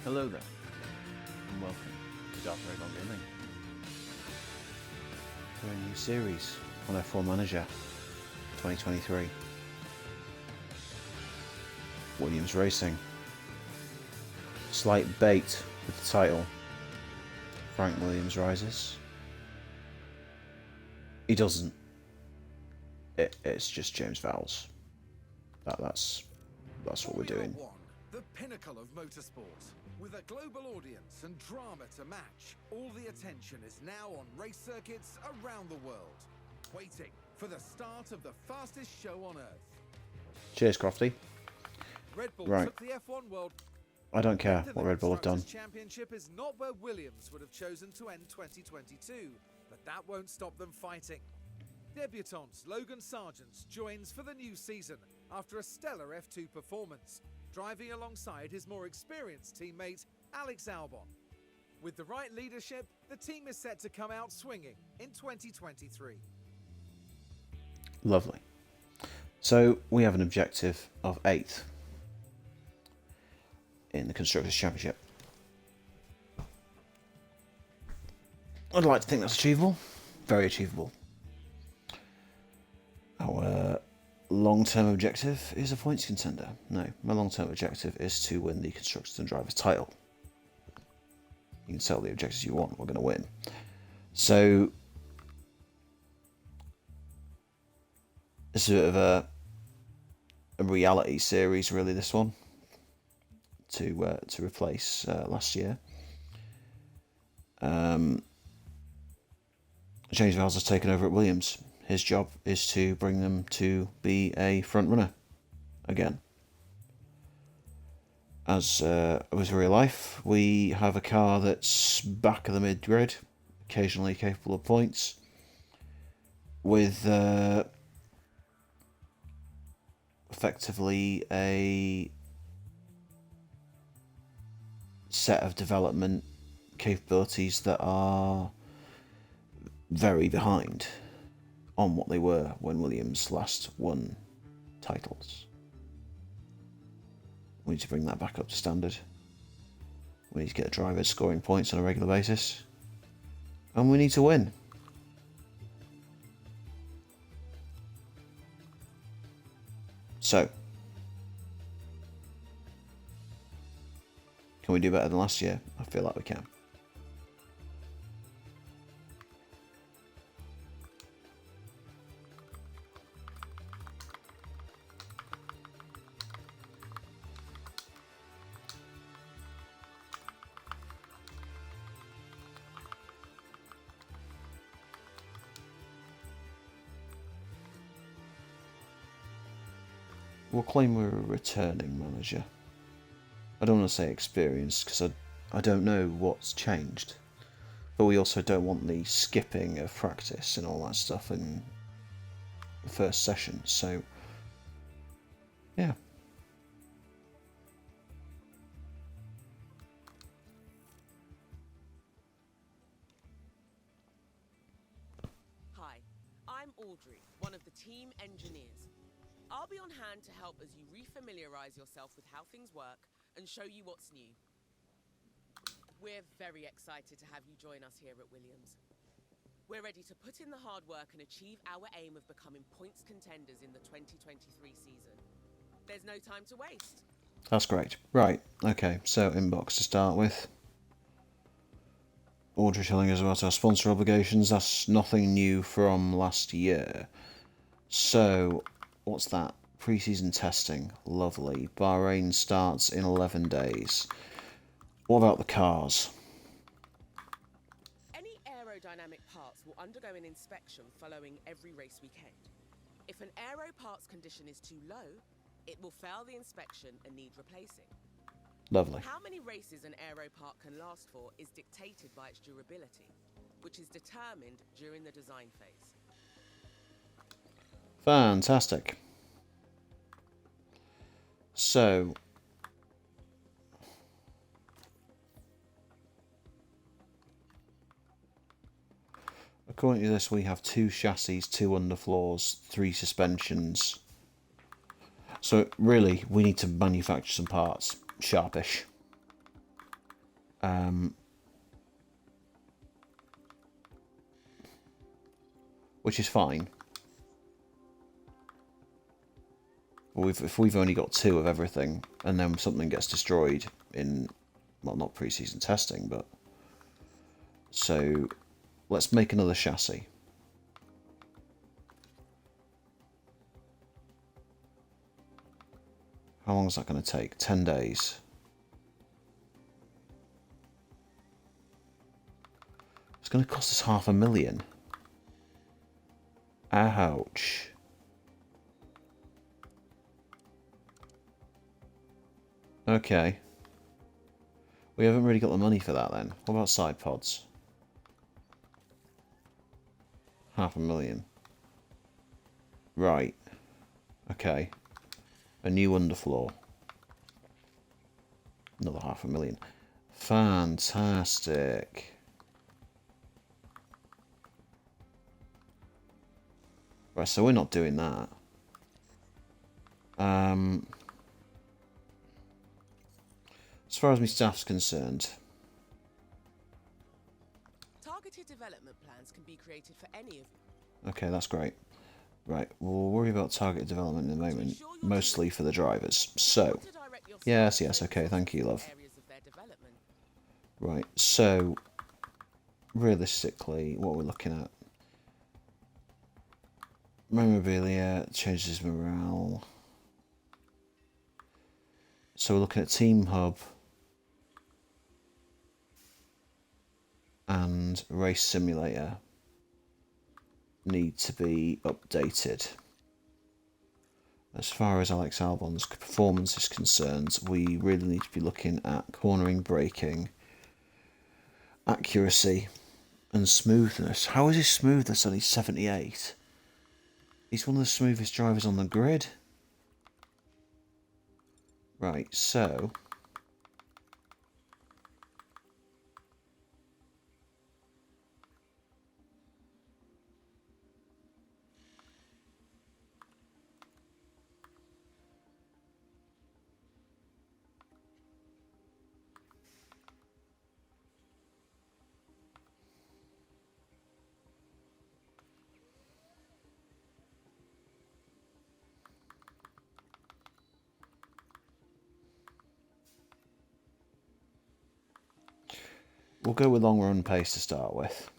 Hello there, and welcome to Dark Raven Gaming. For a new series on F1 Manager 2023. Williams Racing. Slight bait with the title. Frank Williams rises. He doesn't. It's just James Vowles. That's what we're doing. The pinnacle of motorsport. With a global audience and drama to match, all the attention is now on race circuits around the world. Waiting for the start of the fastest show on earth. Cheers, Crofty. Red Bull Right. took the F1 World. I don't care what Red Bull have done. The Championship is not where Williams would have chosen to end 2022, but that won't stop them fighting. Debutant Logan Sargent joins for the new season after a stellar F2 performance, driving alongside his more experienced teammate Alex Albon. With the right leadership, the team is set to come out swinging in 2023. Lovely. So we have an objective of 8th in the Constructors' Championship. I'd like to think that's achievable. Very achievable. Our long-term objective is a points contender. No, my long-term objective is to win the Constructors and Drivers title. You can tell the objectives you want, we're going to win. So, it's a bit of a reality series, really, this one, to replace last year. James Vowles has taken over at Williams. His job is to bring them to be a front runner again. As with real life, we have a car that's back of the mid-grid, occasionally capable of points, with effectively a set of development capabilities that are very behind on what they were when Williams last won titles. We need to bring that back up to standard. We need to get drivers scoring points on a regular basis. And we need to win. So, can we do better than last year? I feel like we can. We'll claim we're a returning manager. I don't want to say experienced because I don't know what's changed. But we also don't want the skipping of practice and all that stuff in the first session. So, yeah. Hi, I'm Audrey, one of the team engineers. I'll be on hand to help as you refamiliarize yourself with how things work and show you what's new. We're very excited to have you join us here at Williams. We're ready to put in the hard work and achieve our aim of becoming points contenders in the 2023 season. There's no time to waste. That's great. Right, okay, so inbox to start with. Audrey telling us about our sponsor obligations. That's nothing new from last year. So, what's that? Preseason testing. Lovely. Bahrain starts in 11 days. What about the cars? Any aerodynamic parts will undergo an inspection following every race weekend. If an aero parts condition is too low, it will fail the inspection and need replacing. Lovely. How many races an aero part can last for is dictated by its durability, which is determined during the design phase. Fantastic. So, according to this, we have 2 chassis, 2 underfloors, 3 suspensions. So really, we need to manufacture some parts. Sharpish. Which is fine. If we've only got 2 of everything, and then something gets destroyed in, well, not pre-season testing, but... So, let's make another chassis. How long is that going to take? 10 days. It's going to cost us $500,000. Ouch. Okay. We haven't really got the money for that then. What about side pods? $500,000. Right. Okay. A new underfloor. Another $500,000. Fantastic. Right, so we're not doing that. As far as my staff's concerned, Targeted development plans can be created for any of... okay, that's great. Right, we'll worry about targeted development in a moment, mostly for the drivers. So, yes, okay, thank you, love. Right, so, realistically, what we're looking at. Memorabilia changes morale. So we're looking at Team Hub and Race Simulator need to be updated. As far as Alex Albon's performance is concerned, we really need to be looking at cornering, braking, accuracy and smoothness. How is his smoothness only 78? He's one of the smoothest drivers on the grid. Right, so... we'll go with long run pace to start with.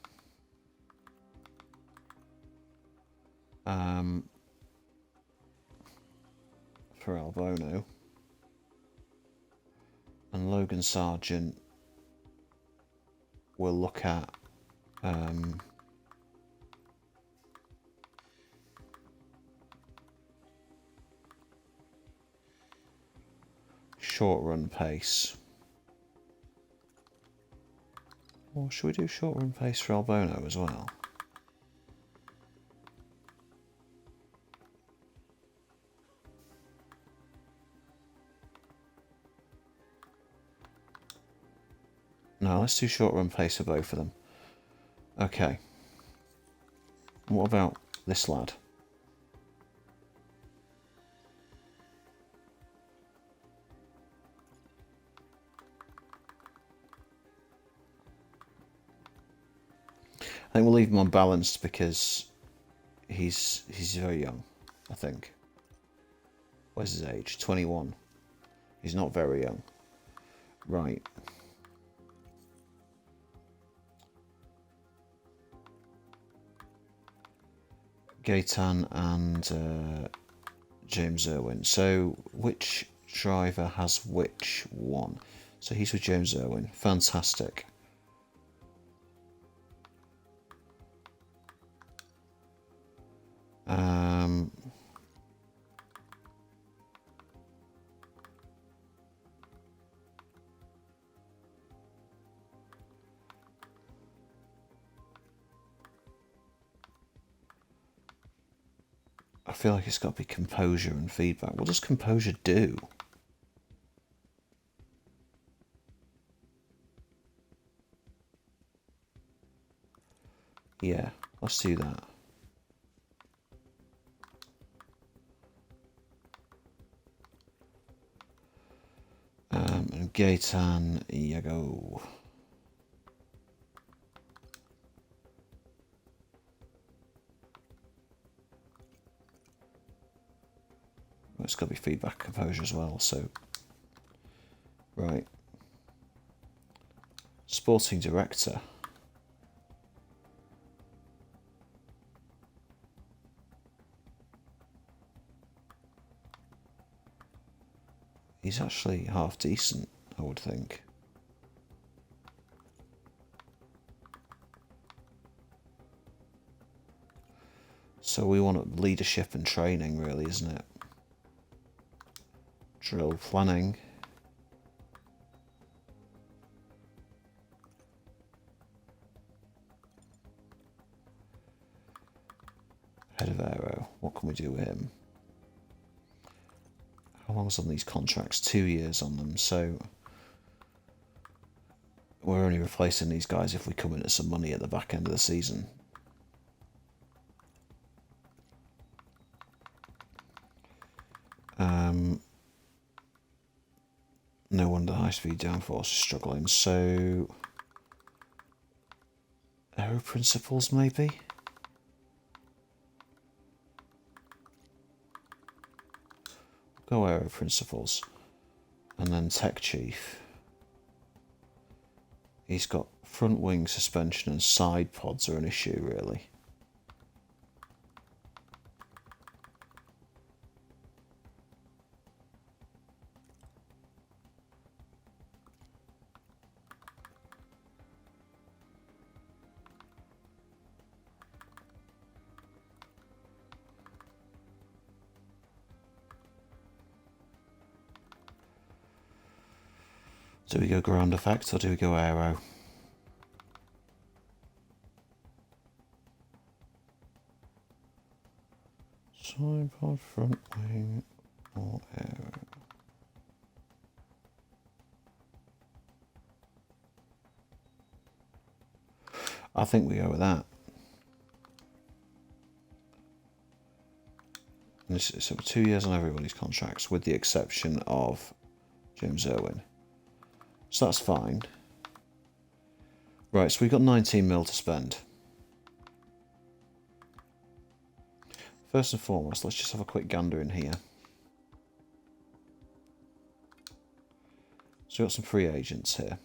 For Albono. And Logan Sargent, we'll look at short run pace. Or should we do short run pace for Albono as well? No, let's do short run pace for both of them. Okay. What about this lad? I think we'll leave him unbalanced because he's very young, I think. What's his age? 21. He's not very young. Right. Gaetan and James Irwin. So which driver has which one? So he's with James Irwin. Fantastic. I feel like it's got to be composure and feedback. What does composure do? Yeah, let's do that. And Gaetan Iago. It's got to be feedback composure as well, so... Right. Sporting director. He's actually half decent, I would think. So we want leadership and training, really, isn't it? Drill planning. Head of Aero. What can we do with him? How long's on these contracts? 2 years on them, so we're only replacing these guys if we come in at some money at the back end of the season. No wonder high-speed downforce is struggling, so... Aero principles, maybe? Go Aero principles. And then tech chief. He's got front wing suspension and side pods are an issue, really. Do we go ground effect or do we go aero? Side pod, front wing or aero? I think we go with that. And so 2 years on everybody's contracts, with the exception of James Irwin. So that's fine. Right, so we've got 19 mil to spend. First and foremost, let's just have a quick gander in here. So we've got some free agents here.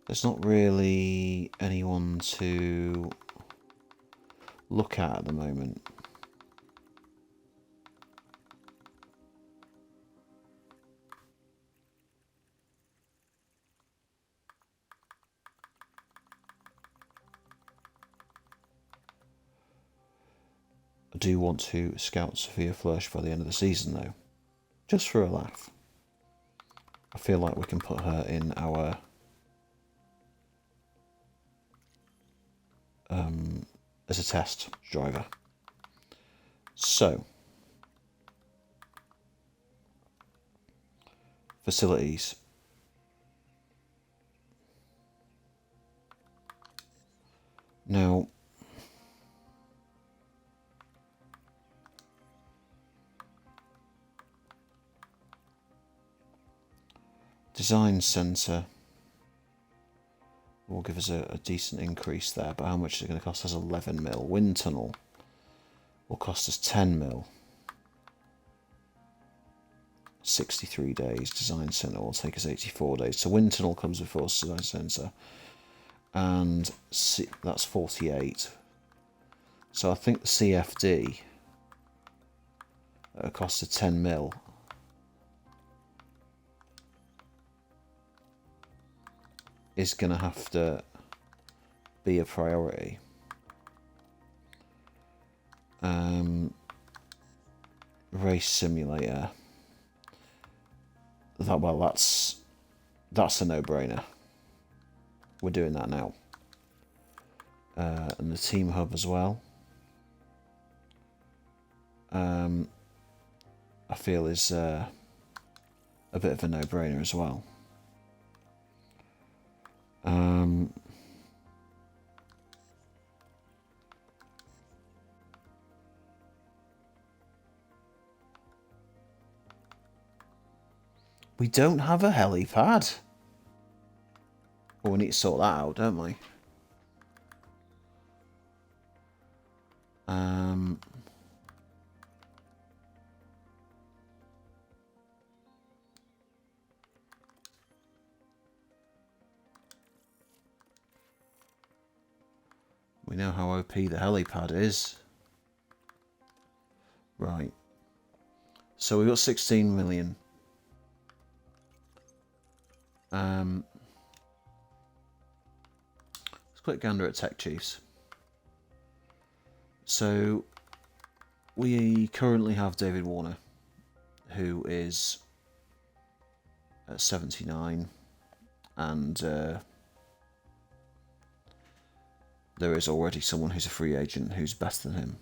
There's not really anyone to look at the moment. I do want to scout Sophia Flörsch by the end of the season, though. Just for a laugh. I feel like we can put her in our... as a test driver. So, facilities. Now, design centre will give us a decent increase there, but how much is it going to cost us? 11 mil. Wind tunnel will cost us 10 mil. 63 days. Design centre will take us 84 days. So wind tunnel comes before design centre, and that's 48. So I think the CFD at a cost of 10 mil is going to have to be a priority. Race simulator. That's a no-brainer. We're doing that now. And the team hub as well. I feel is a bit of a no-brainer as well. We don't have a helipad. Well, we need to sort that out, don't we? We know how OP the helipad is. Right. So we've got 16 million. Let's quick gander at Tech Chiefs. So we currently have David Warner, who is at 79, and there is already someone who's a free agent who's better than him.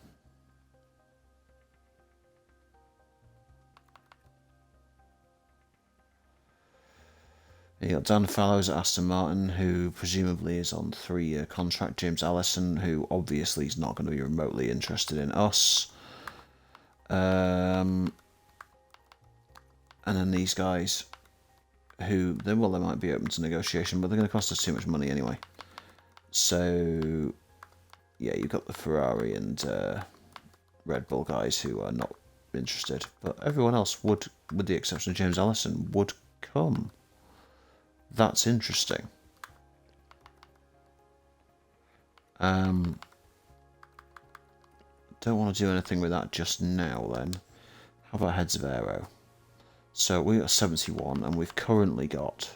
You got Dan Fallows at Aston Martin, who presumably is on 3-year contract. James Allison, who obviously is not going to be remotely interested in us. And then these guys, who, they might be open to negotiation, but they're going to cost us too much money anyway. So, yeah, you've got the Ferrari and Red Bull guys who are not interested. But everyone else would, with the exception of James Allison, would come. That's interesting. Don't want to do anything with that just now then. How about Heads of Aero? So we got 71 and we've currently got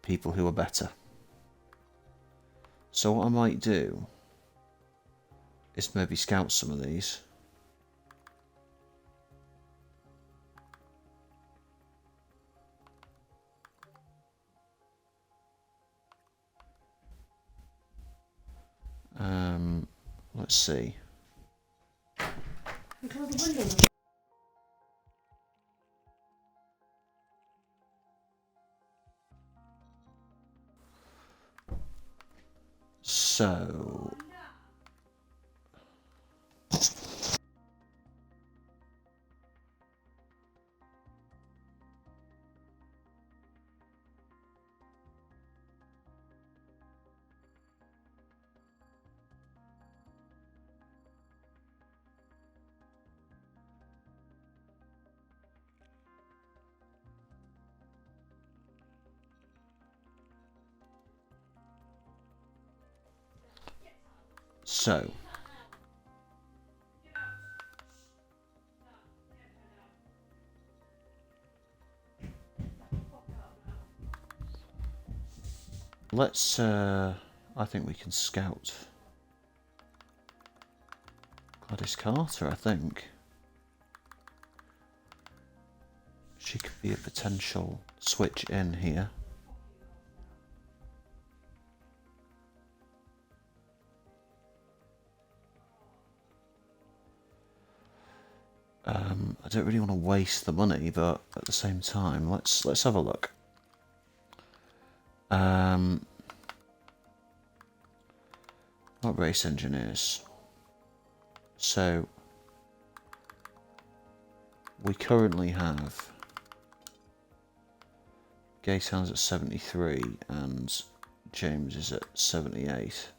people who are better. So what I might do is maybe scout some of these. Let's see. So let's I think we can scout Gladys Carter. I think she could be a potential switch in here. I don't really want to waste the money, but at the same time, let's have a look. What race engineers? So we currently have Gaetan's at 73 and James is at 78.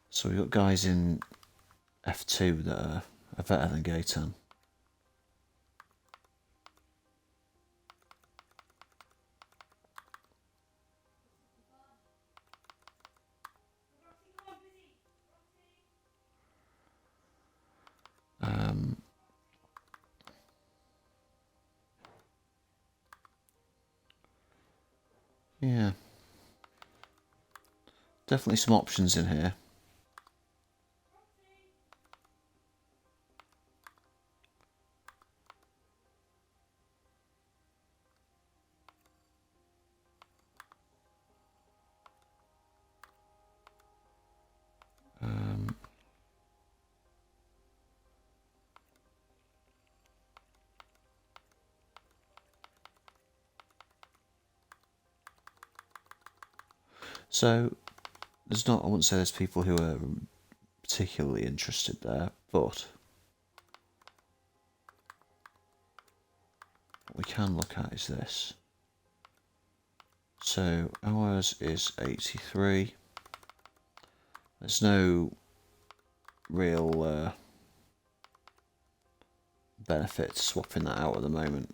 So we've got guys in F2 that are better than Gaetan. Yeah. Definitely some options in here. So there's not, I wouldn't say there's people who are particularly interested there, but what we can look at is this. So ours is 83. There's no real benefit to swapping that out at the moment.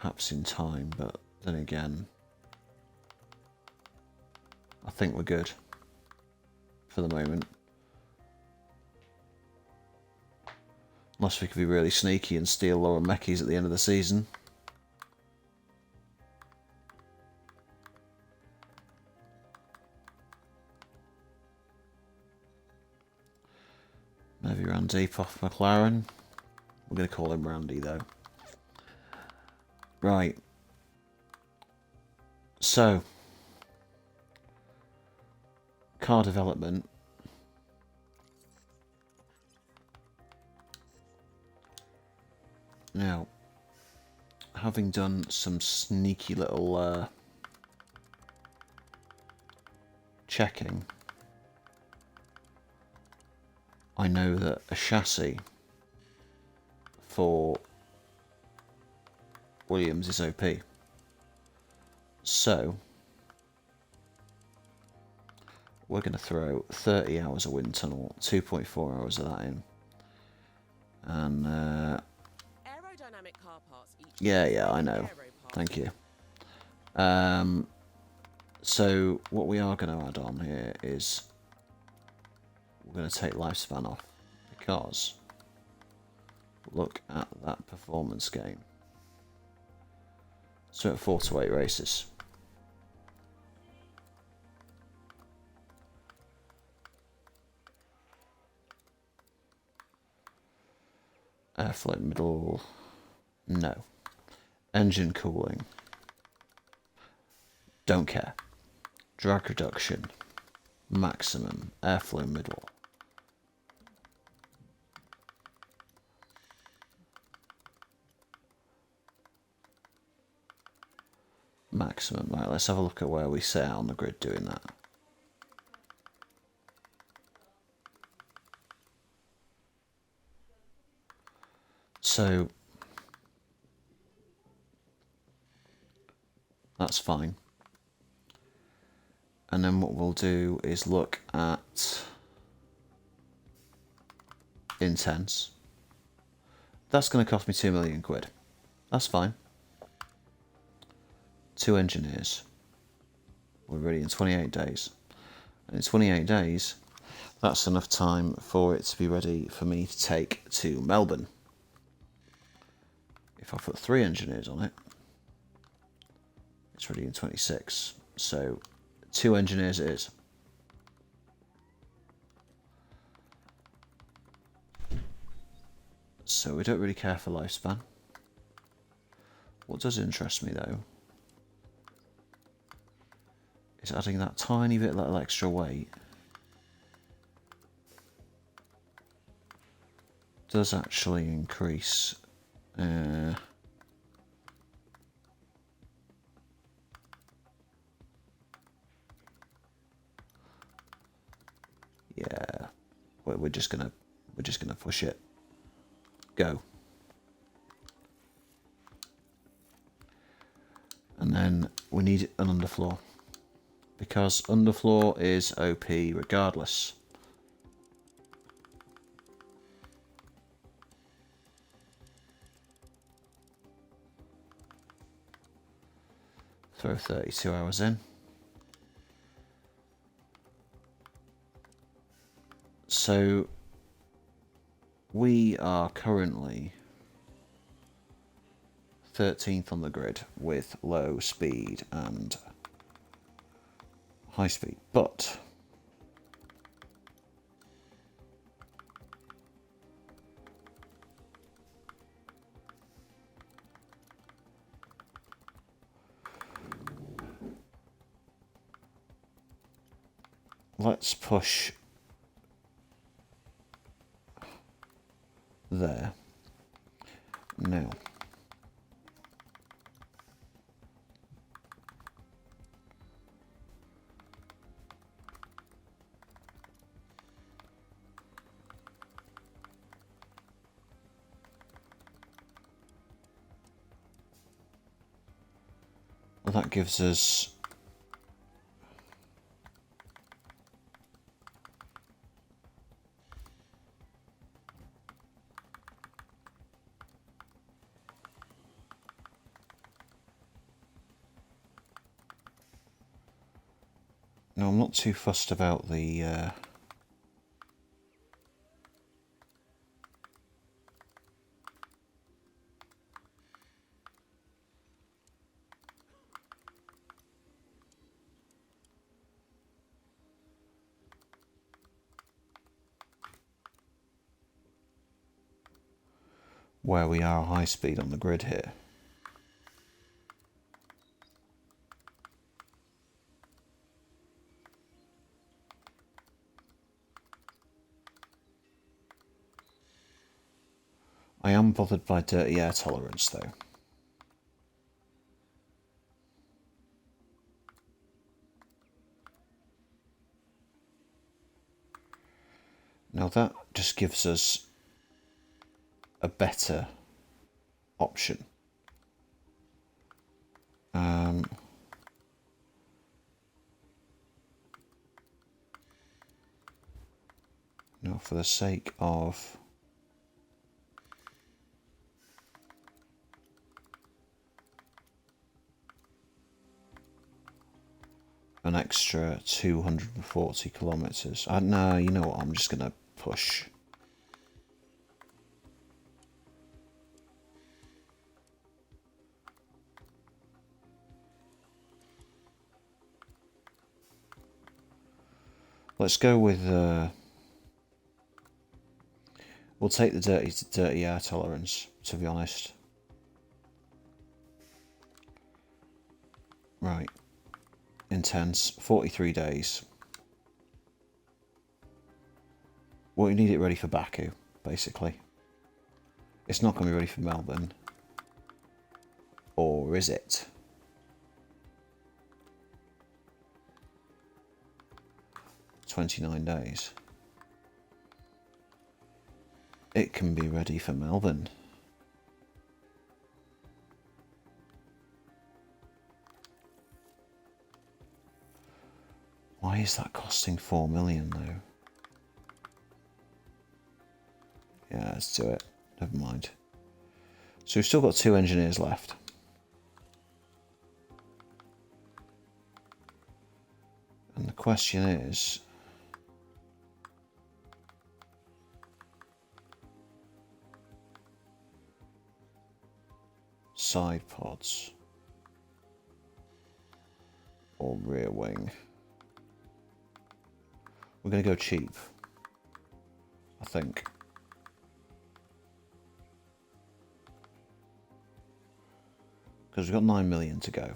Perhaps in time, but then again, I think we're good for the moment. Unless we could be really sneaky and steal Laura Meckies at the end of the season. Maybe Randy off McLaren. We're going to call him Randy though. Right. So, car development. Now, having done some sneaky little checking, I know that a chassis for Williams is OP. So, we're going to throw 30 hours of wind tunnel, 2.4 hours of that in. And, Aerodynamic car parts each yeah, I know. Thank you. So, what we are going to add on here is we're going to take lifespan off, because look at that performance gain. So at 4 to 8 races. Airflow middle, no. Engine cooling, don't care. Drag reduction, maximum. Airflow middle. Maximum. Right, let's have a look at where we sit on the grid doing that. So that's fine. And then what we'll do is look at intense. That's going to cost me 2 million quid. That's fine. 2 engineers. We're ready in 28 days. And in 28 days, that's enough time for it to be ready for me to take to Melbourne. If I put 3 engineers on it, it's ready in 26. So 2 engineers it is. So we don't really care for lifespan. What does interest me though is adding that tiny bit little extra weight. Does actually increase yeah, we're just gonna push it. Go. And then we need an underfloor, because underfloor is OP regardless. Throw 32 hours in. So we are currently 13th on the grid with low speed and high speed, but let's push there. Now, That gives us no, I'm not too fussed about the where we are high speed on the grid here. I am bothered by dirty air tolerance though. Now that just gives us a better option. Now for the sake of an extra 240 kilometers. No, you know what, I'm just going to push. Let's go with, we'll take the dirty air tolerance, to be honest. Right. Intense, 43 days. Well, you need it ready for Baku, basically. It's not going to be ready for Melbourne. Or is it? "29 days. It can be ready for Melbourne. Why is that costing 4 million though? Yeah, let's do it. Never mind. So we've still got 2 engineers left. And the question is, side pods or rear wing? We're going to go cheap, I think. Because we've got 9 million to go.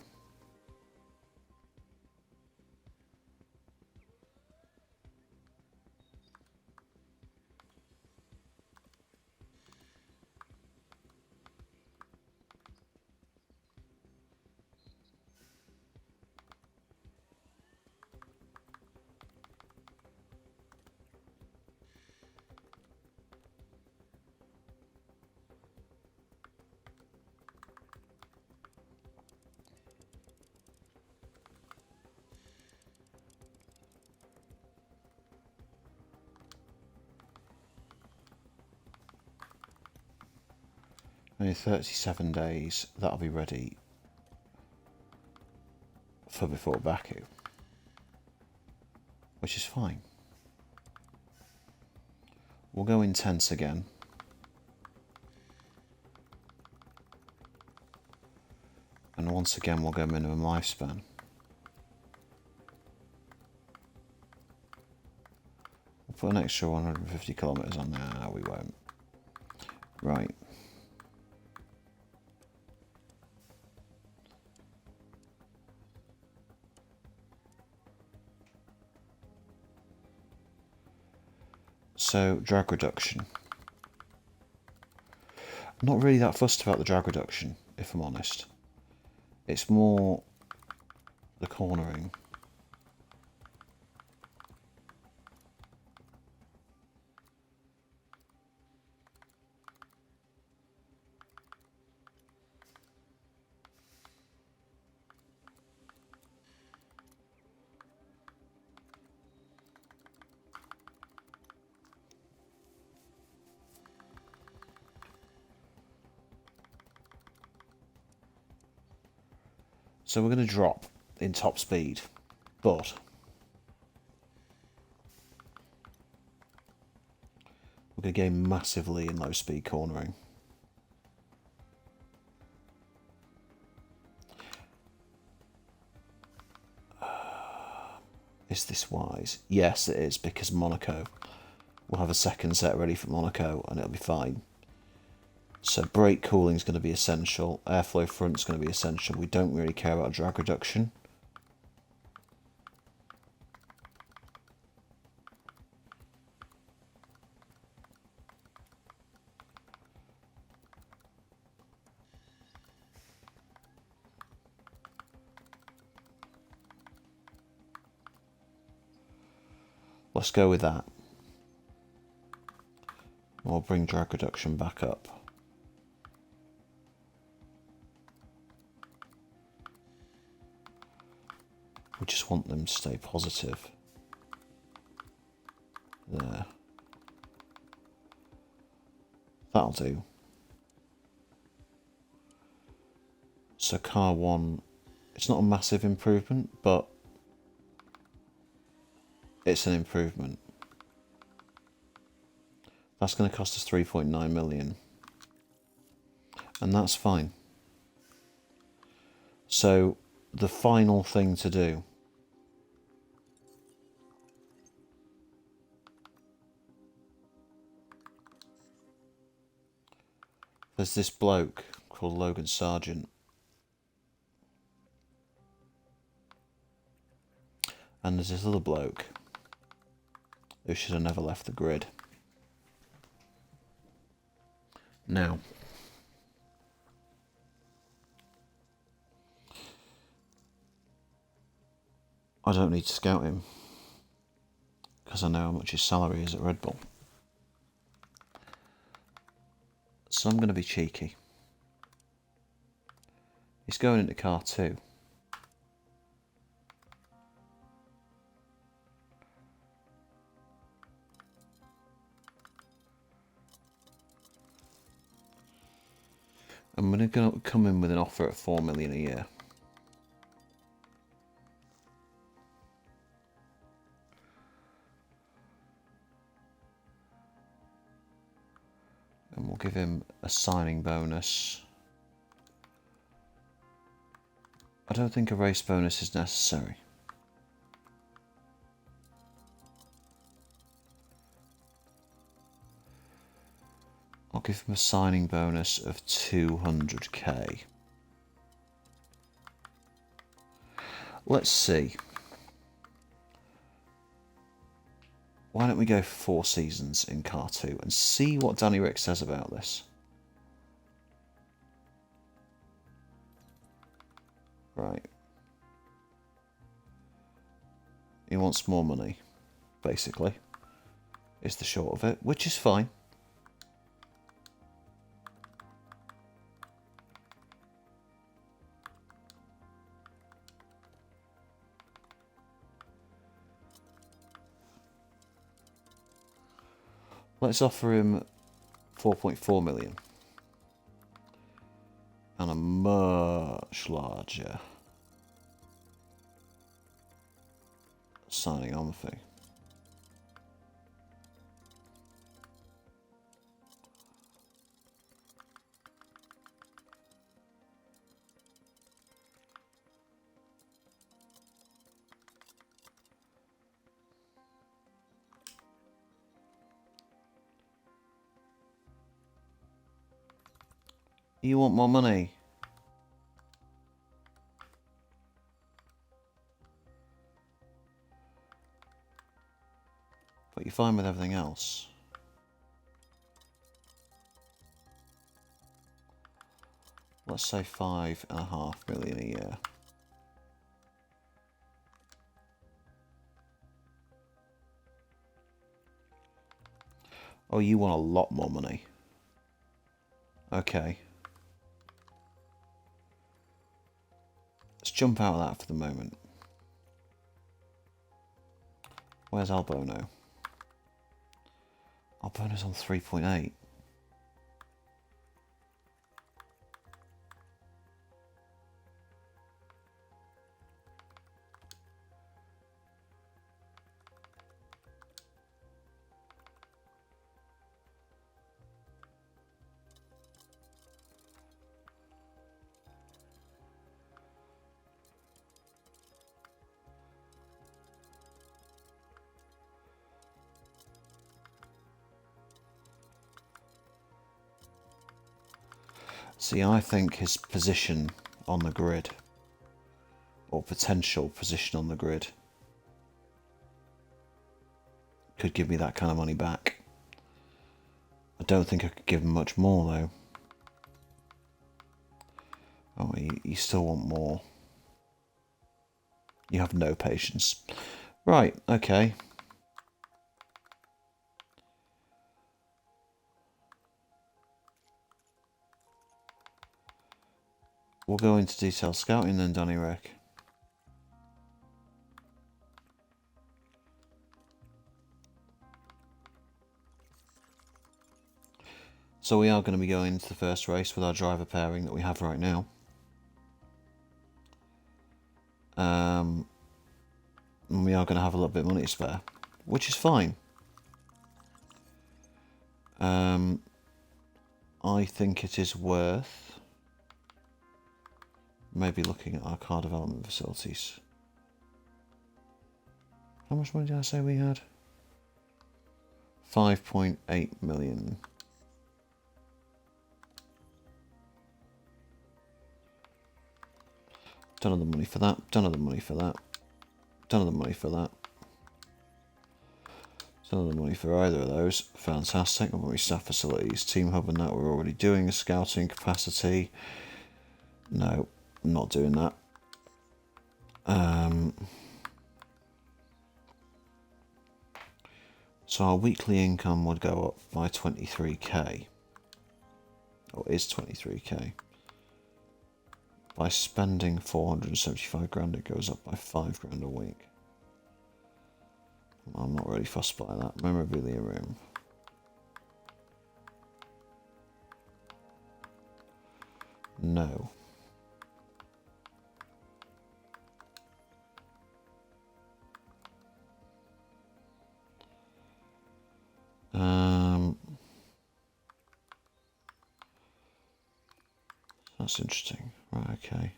Only 37 days, that'll be ready for before Baku, which is fine. We'll go intense again. And once again we'll go minimum lifespan. We'll put an extra 150 kilometers on there. No, we won't. Right. So, drag reduction. I'm not really that fussed about the drag reduction, if I'm honest. It's more the cornering. So we're going to drop in top speed, but we're going to gain massively in low speed cornering. Is this wise? Yes, it is, because Monaco. We'll have a second set ready for Monaco and it'll be fine. So brake cooling is going to be essential. Airflow front is going to be essential. We don't really care about drag reduction. Let's go with that. We'll bring drag reduction back up. We just want them to stay positive. There. That'll do. So car 1, it's not a massive improvement, but it's an improvement. That's going to cost us 3.9 million. And that's fine. So the final thing to do there's this bloke called Logan Sargent. And there's this other bloke who should have never left the grid. Now, I don't need to scout him because I know how much his salary is at Red Bull. So I'm going to be cheeky. He's going into car 2. I'm going to come in with an offer at 4 million a year. And we'll give him a signing bonus. I don't think a race bonus is necessary. I'll give him a signing bonus of 200k. Let's see. Why don't we go for 4 seasons in car 2 and see what Danny Rick says about this. Right. He wants more money, basically, is the short of it, which is fine. Let's offer him 4.4 million. And a much larger signing on fee. You want more money? But you're fine with everything else. Let's say 5.5 million a year. Oh, you want a lot more money. Okay. Let's jump out of that for the moment. Where's Albono? Albono's on 3.8. See, I think his position on the grid, or potential position on the grid, could give me that kind of money back. I don't think I could give him much more though. Oh, you still want more. You have no patience. Right, okay. We'll go into detailed scouting then, Danny Rick. So we are going to be going into the first race with our driver pairing that we have right now. And we are going to have a little bit of money to spare, which is fine. I think it is worth maybe looking at our car development facilities. How much money did I say we had? 5.8 million. Don't have the money for that. Don't have the money for that. Don't have the money for that. Don't have the money for either of those. Fantastic. What about we staff facilities? Team hub and that we're already doing. A scouting capacity. No, I'm not doing that. So our weekly income would go up by 23k. Or is 23k. By spending 475 grand, it goes up by 5 grand a week. I'm not really fussed by that. Memorabilia room. No. That's interesting. Right, okay.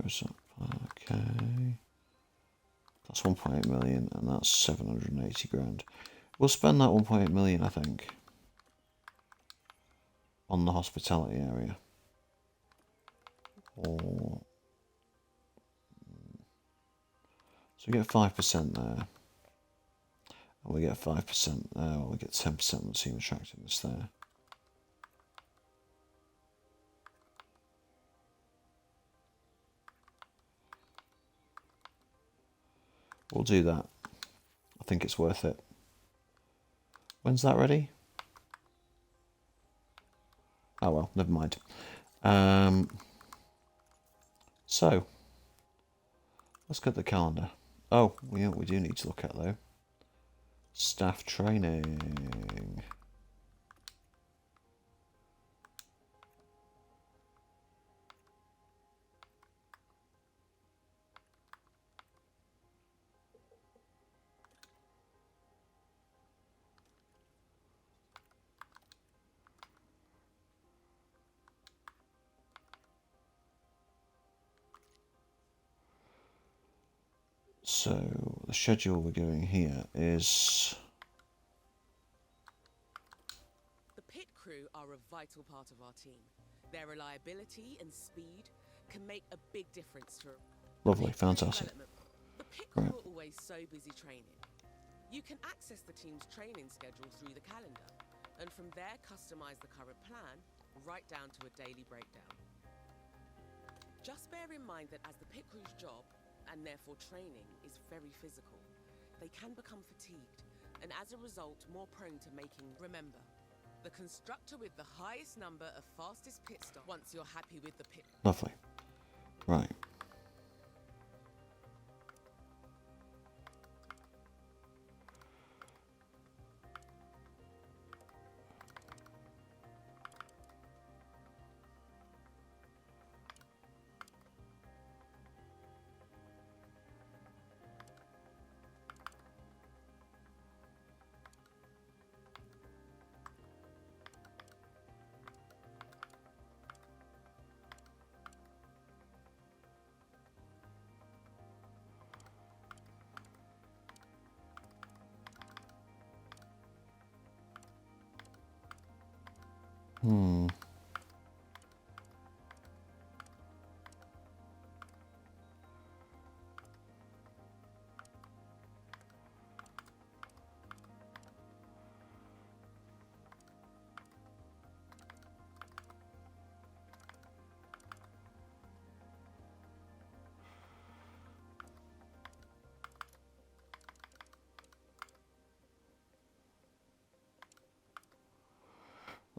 Goes up. Okay. That's 1.8 million and that's 780 grand. We'll spend that 1.8 million, I think, on the hospitality area. Or so we get 5% there. And we get 5% there, or we get 10% on the team attractiveness there. We'll do that. I think it's worth it. When's that ready? Oh well, never mind. So, let's get the calendar. Oh, we do need to look at though. Staff training. So the schedule we're doing here is... The pit crew are a vital part of our team. Their reliability and speed can make a big difference to... Lovely, fantastic. The pit crew are always so busy training. You can access the team's training schedule through the calendar, and from there customize the current plan right down to a daily breakdown. Just bear in mind that as the pit crew's job, and therefore training, is very physical, they can become fatigued, and as a result more prone to making... Remember, the constructor with the highest number of fastest pit stops, once you're happy with the pit... Lovely. Right.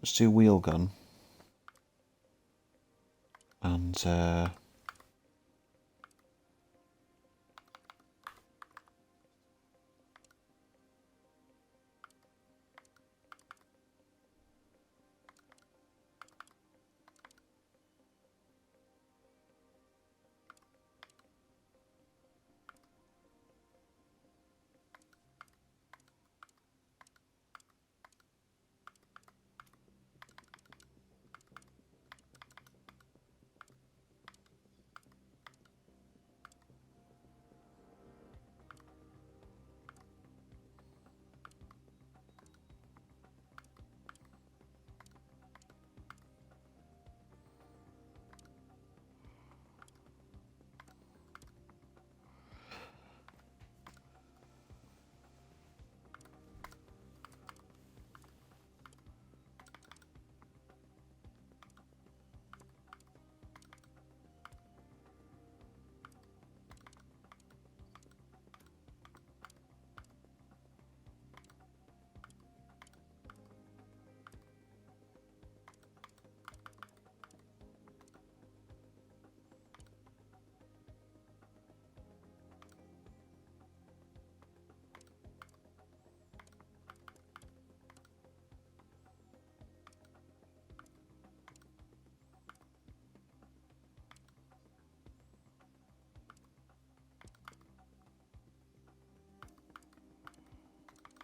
Let's do wheel gun. And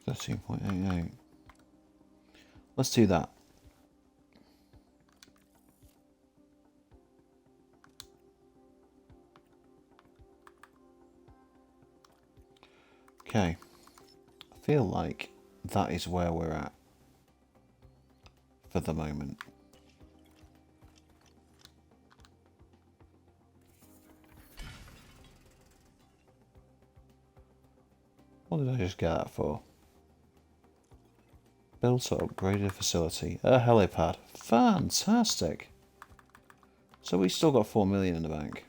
$13.88. Let's do that. Okay. I feel like that is where we're at for the moment. What did I just get that for? Built or upgraded facility. A helipad. Fantastic. So we still got 4 million in the bank.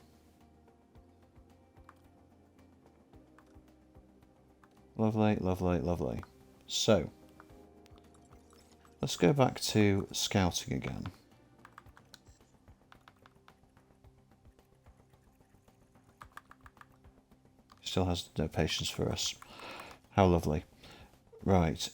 Lovely, lovely, lovely. So, let's go back to scouting again. Still has no patience for us. How lovely. Right.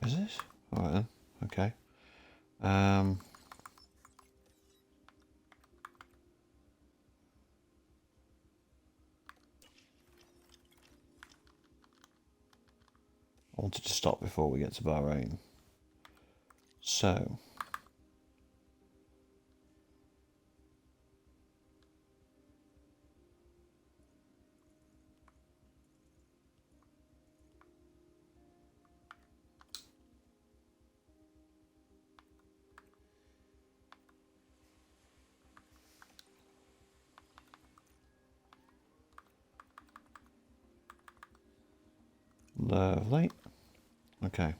Is this? Alright then. Okay. I wanted to stop before we get to Bahrain. So. Lovely. Okay.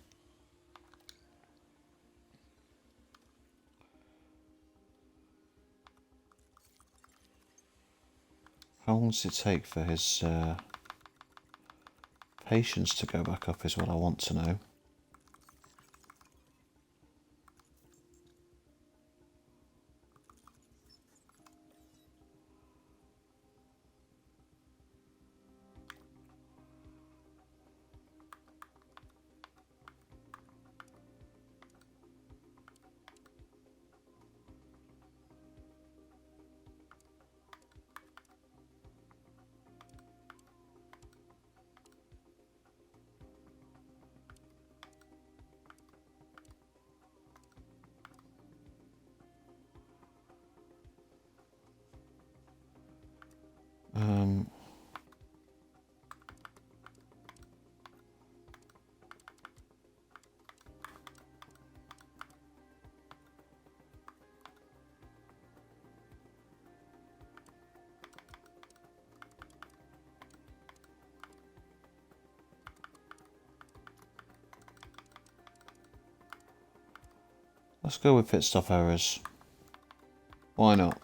How long does it take for his patience to go back up is what I want to know. Let's go with pit stop errors. Why not?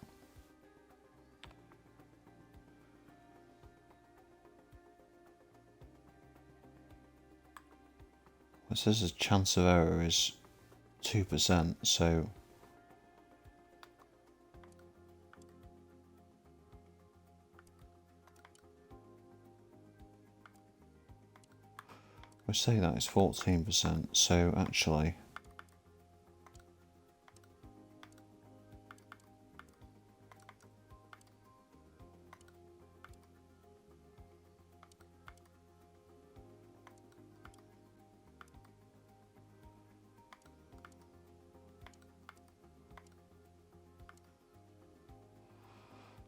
It says the chance of error is 2%, so we say that is 14%, so actually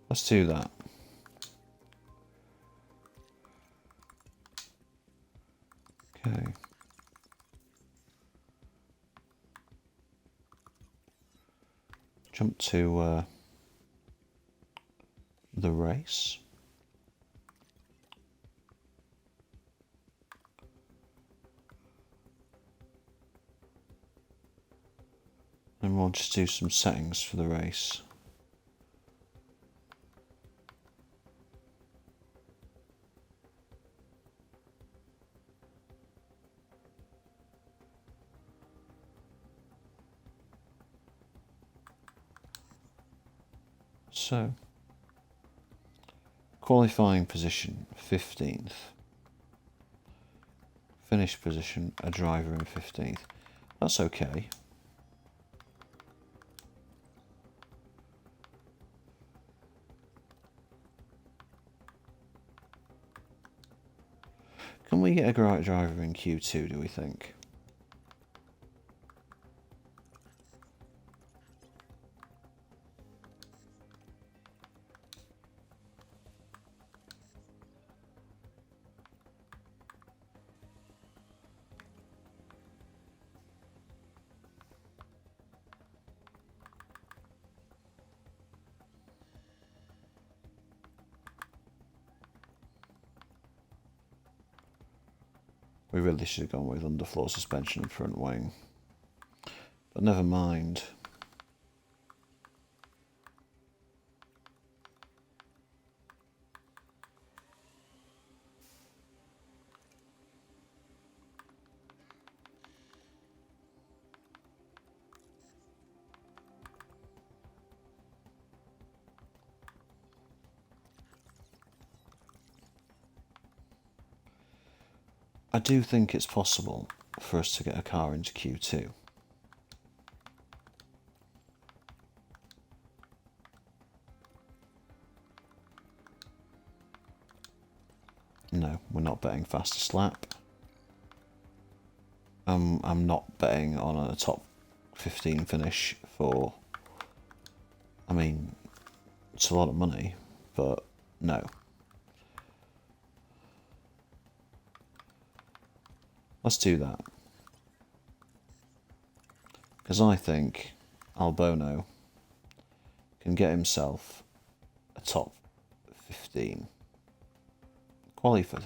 let's do that. Okay. Jump to the race. And we'll just do some settings for the race. So, qualifying position 15th. Finish position, a driver in 15th. That's okay. Can we get a great driver in Q2, do we think? We really should have gone with underfloor suspension and front wing. But never mind. I do think it's possible for us to get a car into Q2. No, we're not betting fastest lap. I'm not betting on a top 15 finish for... I mean, it's a lot of money, but no. Let's do that. Because I think Albono can get himself a top 15 quali for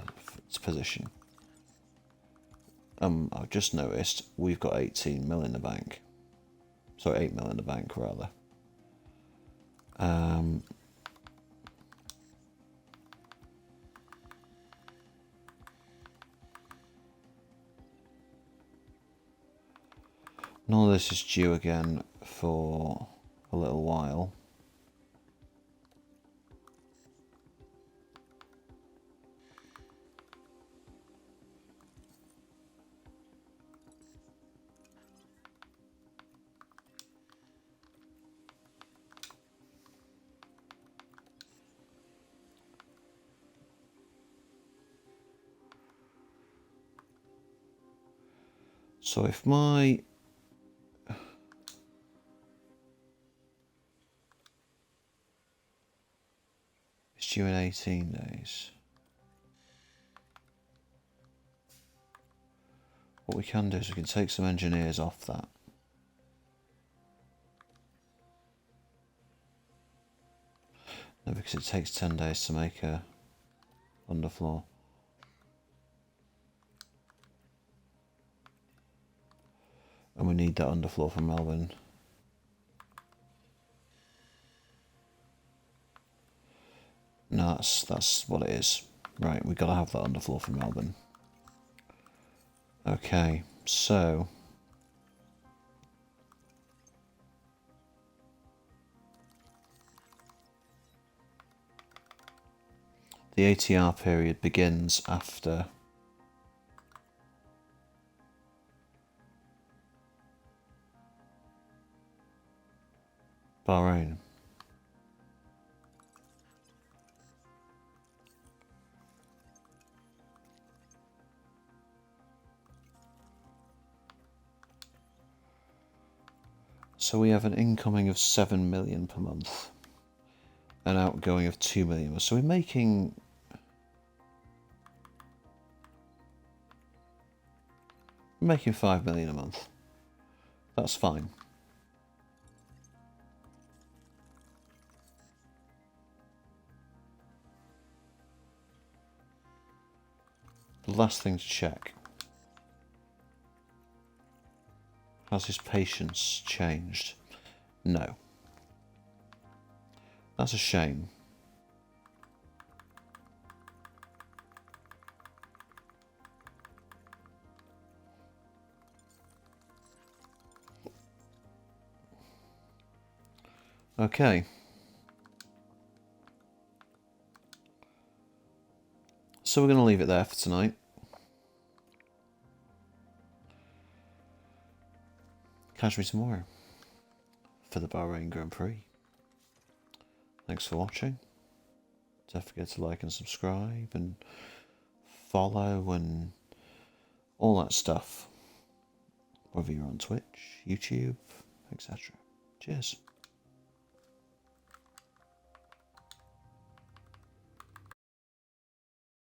position. I've just noticed we've got 18 mil in the bank. Sorry, 8 mil in the bank rather. None of this is due again for a little while. So if my due in 18 days. What we can do is we can take some engineers off that. No, because it takes 10 days to make a underfloor. And we need that underfloor from Melbourne. No, that's what it is. Right, we've got to have that underfloor from Melbourne. Okay, so... the ATR period begins after Bahrain. So we have an incoming of 7 million per month, an outgoing of 2 million. So we're making making 5 million a month. That's fine. The last thing to check. Has his patience changed? No. That's a shame. Okay. So we're going to leave it there for tonight. Catch me tomorrow for the Bahrain Grand Prix. Thanks for watching. Don't forget to like and subscribe and follow and all that stuff. Whether you're on Twitch, YouTube, etc. Cheers.